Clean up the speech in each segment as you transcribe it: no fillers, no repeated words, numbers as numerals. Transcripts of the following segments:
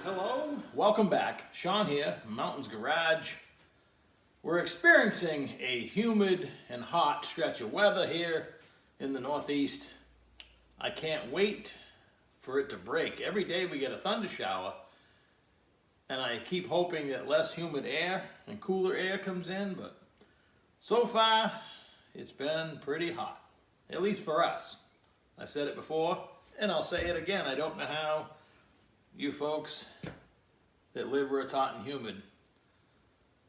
Hello, welcome back. Sean here, Mountains Garage. We're experiencing a humid and hot stretch of weather here in the Northeast. I can't wait for it to break. Every day we get a thunder shower, and I keep hoping that less humid air and cooler air comes in, but so far it's been pretty hot, at least for us. I've said it before, and I'll say it again. I don't know how you folks that live where it's hot and humid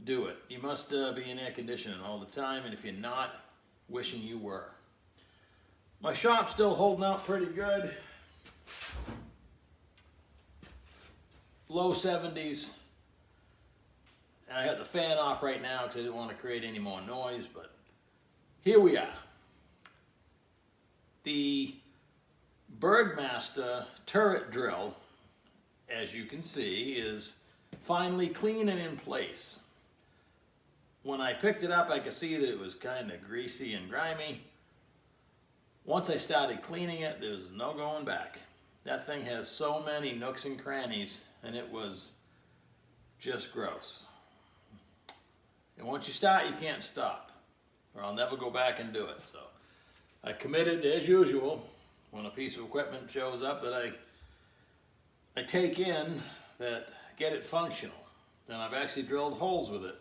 do it. You must be in air conditioning all the time, and if you're not, wishing you were. My shop's still holding out pretty good. Low 70s. I got the fan off right now because I didn't want to create any more noise, but here we are. The Burgmaster turret drill, as you can see, is finally clean and in place. When I picked it up, I could see that it was kind of greasy and grimy. Once I started cleaning it, there was no going back. That thing has so many nooks and crannies, and it was just gross. And once you start, you can't stop, or I'll never go back and do it. So I committed, as usual, when a piece of equipment shows up that I take in, that get it functional. And I've actually drilled holes with it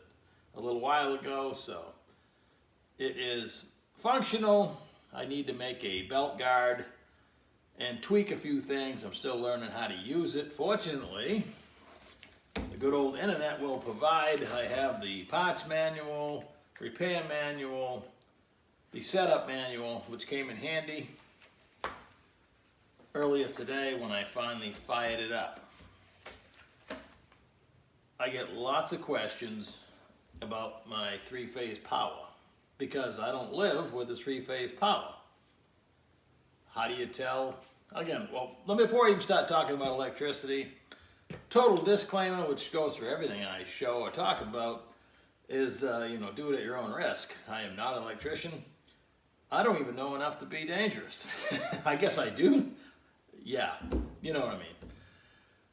a little while ago, so it is functional. I need to make a belt guard and tweak a few things. I'm still learning how to use it. Fortunately, the good old internet will provide. I have the parts manual, repair manual, the setup manual, which came in handy earlier today when I finally fired it up. I get lots of questions about my three-phase power because I don't live with the three-phase power. How do you tell? Again, well, before I even start talking about electricity, total disclaimer, which goes through everything I show or talk about, is do it at your own risk. I am not an electrician. I don't even know enough to be dangerous. I guess I do. Yeah, you know what I mean.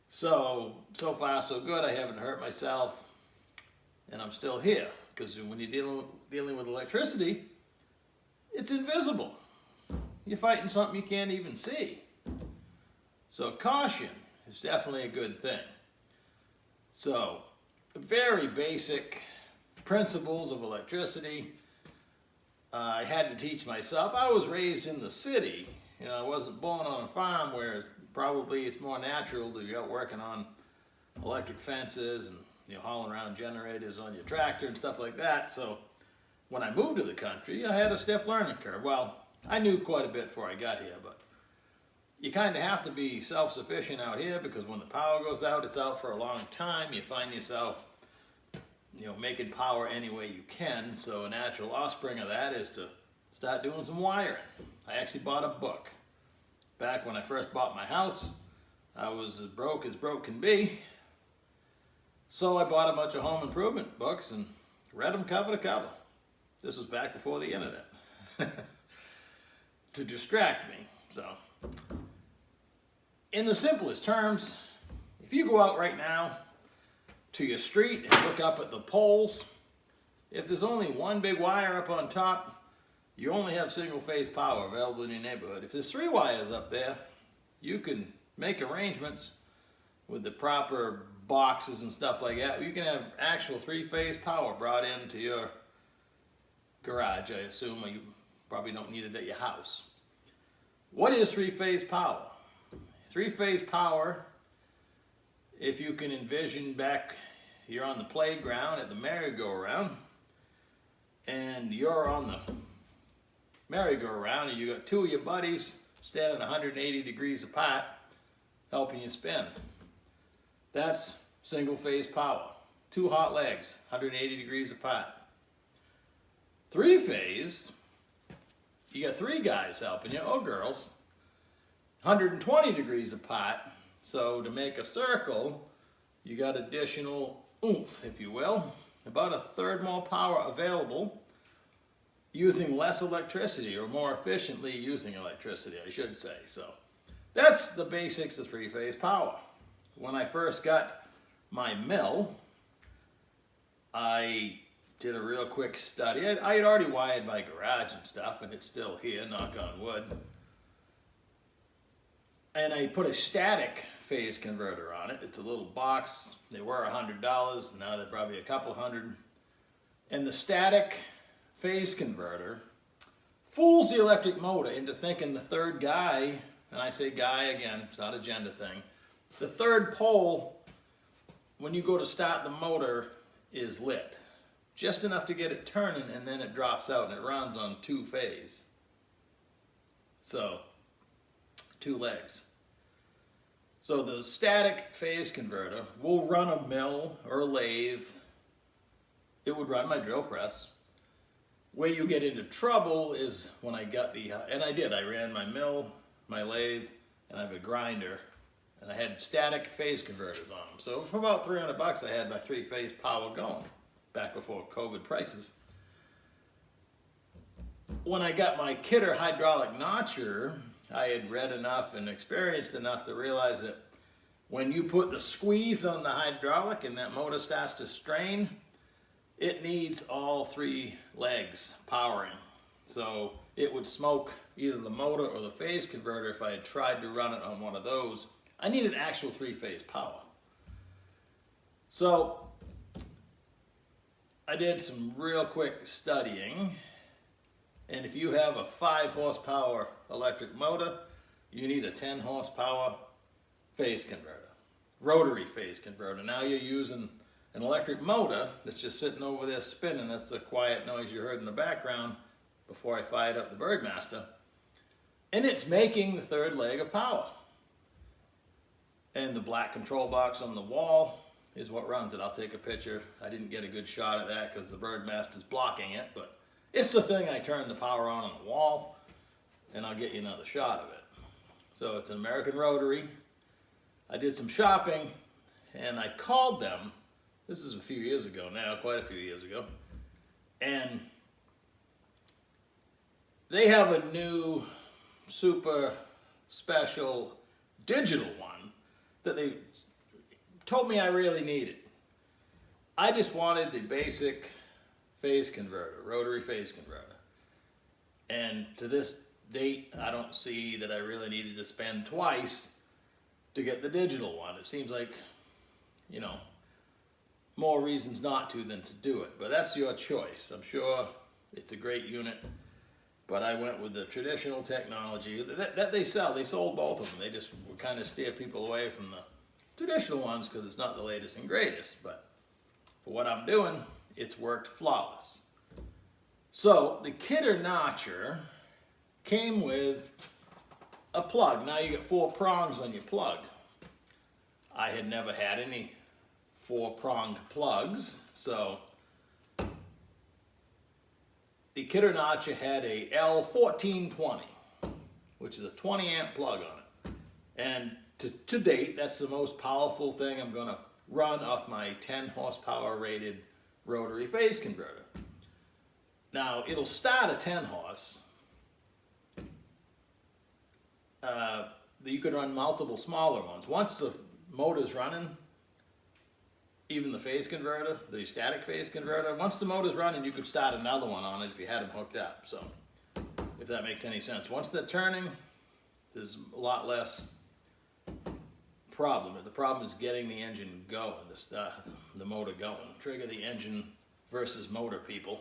So far so good. I haven't hurt myself, and I'm still here. Because when you're dealing with electricity, it's invisible. You're fighting something you can't even see. So caution is definitely a good thing. So very basic principles of electricity I had to teach myself. I was raised in the city. I wasn't born on a farm where probably it's more natural to be out working on electric fences and hauling around generators on your tractor and stuff like that. So when I moved to the country, I had a stiff learning curve. Well, I knew quite a bit before I got here, but you kind of have to be self-sufficient out here because when the power goes out, it's out for a long time. You find yourself making power any way you can. So a natural offspring of that is to start doing some wiring. I actually bought a book. Back when I first bought my house, I was as broke can be. So I bought a bunch of home improvement books and read them cover to cover. This was back before the internet. To distract me. So, in the simplest terms, if you go out right now to your street and look up at the poles, if there's only one big wire up on top, you only have single-phase power available in your neighborhood. If there's 3 wires up there, you can make arrangements with the proper boxes and stuff like that. You can have actual 3-phase power brought into your garage, I assume. You probably don't need it at your house. What is 3-phase power? 3-phase power, if you can envision back, you're on the playground at the merry-go-round, and you're on the merry-go-round, and you got 2 of your buddies standing 180 degrees apart, helping you spin. That's single-phase power. 2 hot legs, 180 degrees apart. 3-phase, you got 3 guys helping you, or girls, 120 degrees apart. So to make a circle, you got additional oomph, if you will, about a third more power available using less electricity, or more efficiently using electricity, I should say. So that's the basics of 3-phase power. when I first got my mill, I did a real quick study. I had already wired my garage and stuff, and it's still here, knock on wood. And I put a static phase converter on it. It's a little box. They were $100, now they're probably a couple hundred. And the static phase converter fools the electric motor into thinking the third guy, and I say guy again, it's not a gender thing, the third pole, when you go to start the motor, is lit. Just enough to get it turning, and then it drops out and it runs on 2-phase. So, 2 legs. So the static phase converter will run a mill or a lathe. It would run my drill press. Where you get into trouble is when I got the, and I did, I ran my mill, my lathe, and I have a grinder, and I had static phase converters on them. So for about $300 I had my 3-phase power going, back before COVID prices. When I got my Kidder hydraulic notcher, I had read enough and experienced enough to realize that when you put the squeeze on the hydraulic and that motor starts to strain, it needs all 3 legs powering. So it would smoke either the motor or the phase converter if I had tried to run it on one of those. I needed actual 3-phase power. So I did some real quick studying, and if you have a 5 horsepower electric motor, you need a 10 horsepower phase converter, rotary phase converter. Now you're using an electric motor that's just sitting over there spinning. That's the quiet noise you heard in the background before I fired up the Burgmaster. And it's making the 3rd leg of power. And the black control box on the wall is what runs it. I'll take a picture. I didn't get a good shot of that because the Burgmaster's blocking it, but it's the thing I turn the power on the wall, and I'll get you another shot of it. So it's an American rotary. I did some shopping, and I called them. This is a few years ago now, quite a few years ago. And they have a new super special digital one that they told me I really needed. I just wanted the basic phase converter, rotary phase converter. And to this date, I don't see that I really needed to spend twice to get the digital one. It seems like, you know, more reasons not to than to do it. But that's your choice. I'm sure it's a great unit, but I went with the traditional technology that they sell. They sold both of them. They just would kind of steer people away from the traditional ones because it's not the latest and greatest. But for what I'm doing, it's worked flawless. So the Kidder notcher came with a plug. Now you get 4 prongs on your plug. I had never had any 4-pronged plugs, so the Kidder notcher had a L1420, which is a 20 amp plug on it. And to date, that's the most powerful thing I'm going to run off my 10 horsepower rated rotary phase converter. Now, it'll start at 10 horse. You can run multiple smaller ones. Once the motor's running, even the phase converter, the static phase converter, once the motor's running, you could start another one on it if you had them hooked up. So, if that makes any sense. Once they're turning, there's a lot less problem. The problem is getting the engine going, the motor going. Trigger the engine versus motor, people.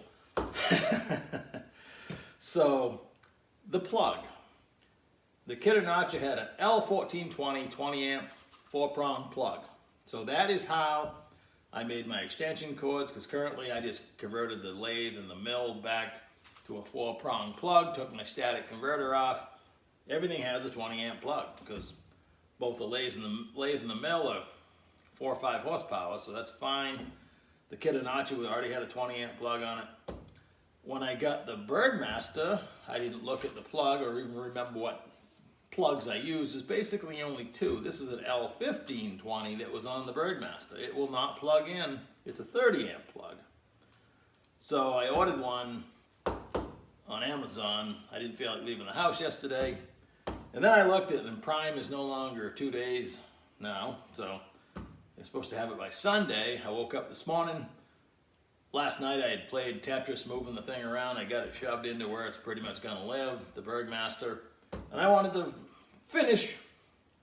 So, the plug. The Kidder notcher had an L1420 20 amp 4-prong plug. So that is how I made my extension cords, because currently I just converted the lathe and the mill back to a 4-prong plug, took my static converter off. Everything has a 20 amp plug because both the lathe and the mill are 4 or 5 horsepower, so that's fine. The Kidder notcher already had a 20 amp plug on it. When I got the Burgmaster, I didn't look at the plug or even remember what plugs I used. There's basically only 2. This is an L1520 that was on the Burgmaster. It will not plug in. It's a 30 amp plug. So I ordered one on Amazon. I didn't feel like leaving the house yesterday. And then I looked at it, and Prime is no longer 2 days. now, so I'm supposed to have it by Sunday. I woke up this morning. Last night I had played Tetris, moving the thing around. I got it shoved into where it's pretty much going to live, the Burgmaster. And I wanted to finish,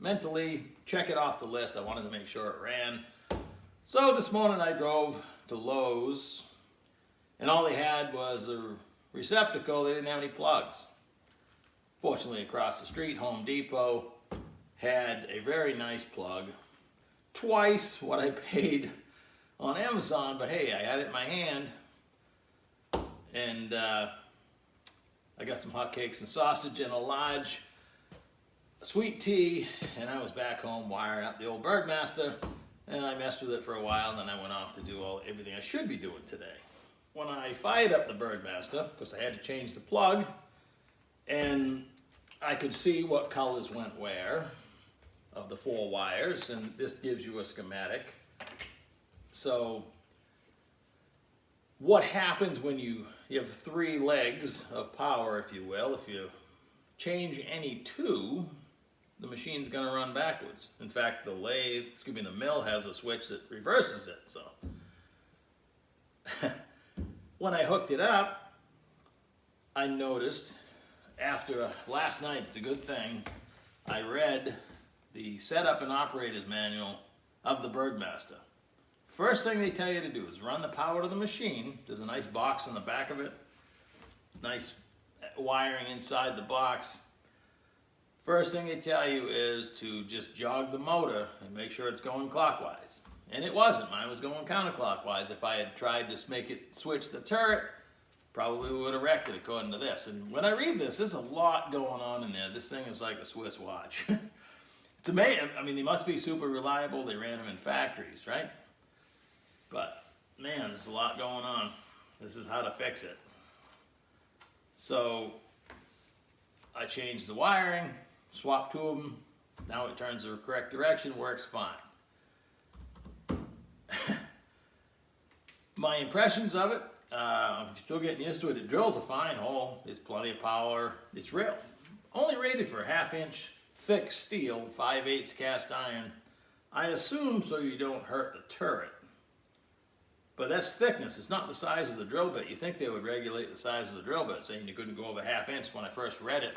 mentally check it off the list. I wanted to make sure it ran. So this morning I drove to Lowe's, and all they had was a receptacle. They didn't have any plugs. Fortunately, across the street, Home Depot had a very nice plug. Twice what I paid on Amazon, but hey, I had it in my hand, and I got some hotcakes and sausage and a large sweet tea, and I was back home wiring up the old Burgmaster, and I messed with it for a while, and then I went off to do everything I should be doing today. When I fired up the Burgmaster, because I had to change the plug, and I could see what colors went where of the 4 wires, and this gives you a schematic. So what happens when you have 3 legs of power, if you will? If you change any 2, the machine's going to run backwards. In fact, the mill has a switch that reverses it. So when I hooked it up, I noticed after last night, it's a good thing, I read the setup and operator's manual of the Burgmaster. First thing they tell you to do is run the power to the machine. There's a nice box on the back of it, nice wiring inside the box. First thing they tell you is to just jog the motor and make sure it's going clockwise. And it wasn't. Mine was going counterclockwise. If I had tried to make it switch the turret, probably would have wrecked it according to this. And when I read this, there's a lot going on in there. This thing is like a Swiss watch. It's amazing. I mean, they must be super reliable. They ran them in factories, right? But man, there's a lot going on. This is how to fix it. So I changed the wiring, swapped 2 of them. Now it turns the correct direction, works fine. My impressions of it, I'm still getting used to it. It drills a fine hole. There's plenty of power. It's real. Only rated for 1/2 inch thick steel, 5/8 cast iron. I assume so you don't hurt the turret. But that's thickness. It's not the size of the drill bit. You think they would regulate the size of the drill bit, saying you couldn't go over 1/2 inch. When I first read it,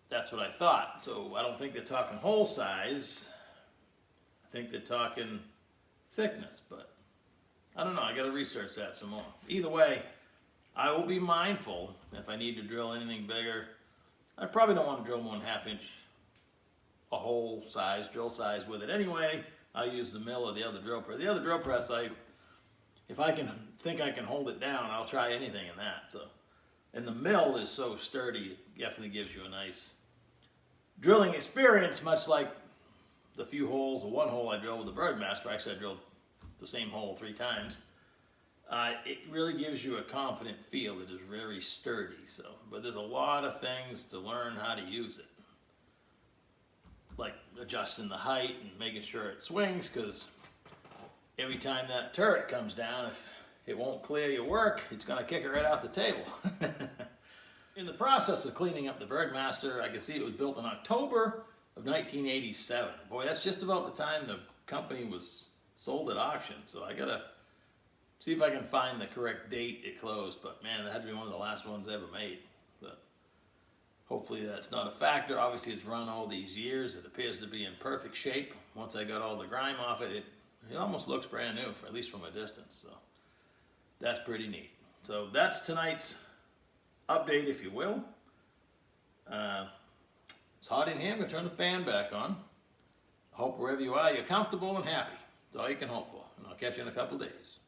that's what I thought. So I don't think they're talking hole size. I think they're talking thickness, but I don't know. I got to research that some more. Either way, I will be mindful if I need to drill anything bigger. I probably don't want to drill more than 1/2 inch, a hole size, drill size with it anyway. I'll use the mill or the other drill press. The other drill press, if I think I can hold it down, I'll try anything in that. So, and the mill is so sturdy, it definitely gives you a nice drilling experience, much like the few holes, or 1 hole I drilled with the Burgmaster. Actually, I drilled the same hole 3 times. It really gives you a confident feel. It is very sturdy. So, but there's a lot of things to learn how to use it, like adjusting the height and making sure it swings, because every time that turret comes down, if it won't clear your work, it's going to kick it right off the table. In the process of cleaning up the Burgmaster, I can see it was built in October of 1987. Boy, that's just about the time the company was sold at auction. So I got to see if I can find the correct date it closed. But man, that had to be one of the last ones ever made. But hopefully that's not a factor. Obviously it's run all these years. It appears to be in perfect shape. Once I got all the grime off it, it almost looks brand new, at least from a distance. So that's pretty neat. So that's tonight's update, if you will. It's hot in here. I'm going to turn the fan back on. I hope wherever you are, you're comfortable and happy. That's all you can hope for. And I'll catch you in a couple days.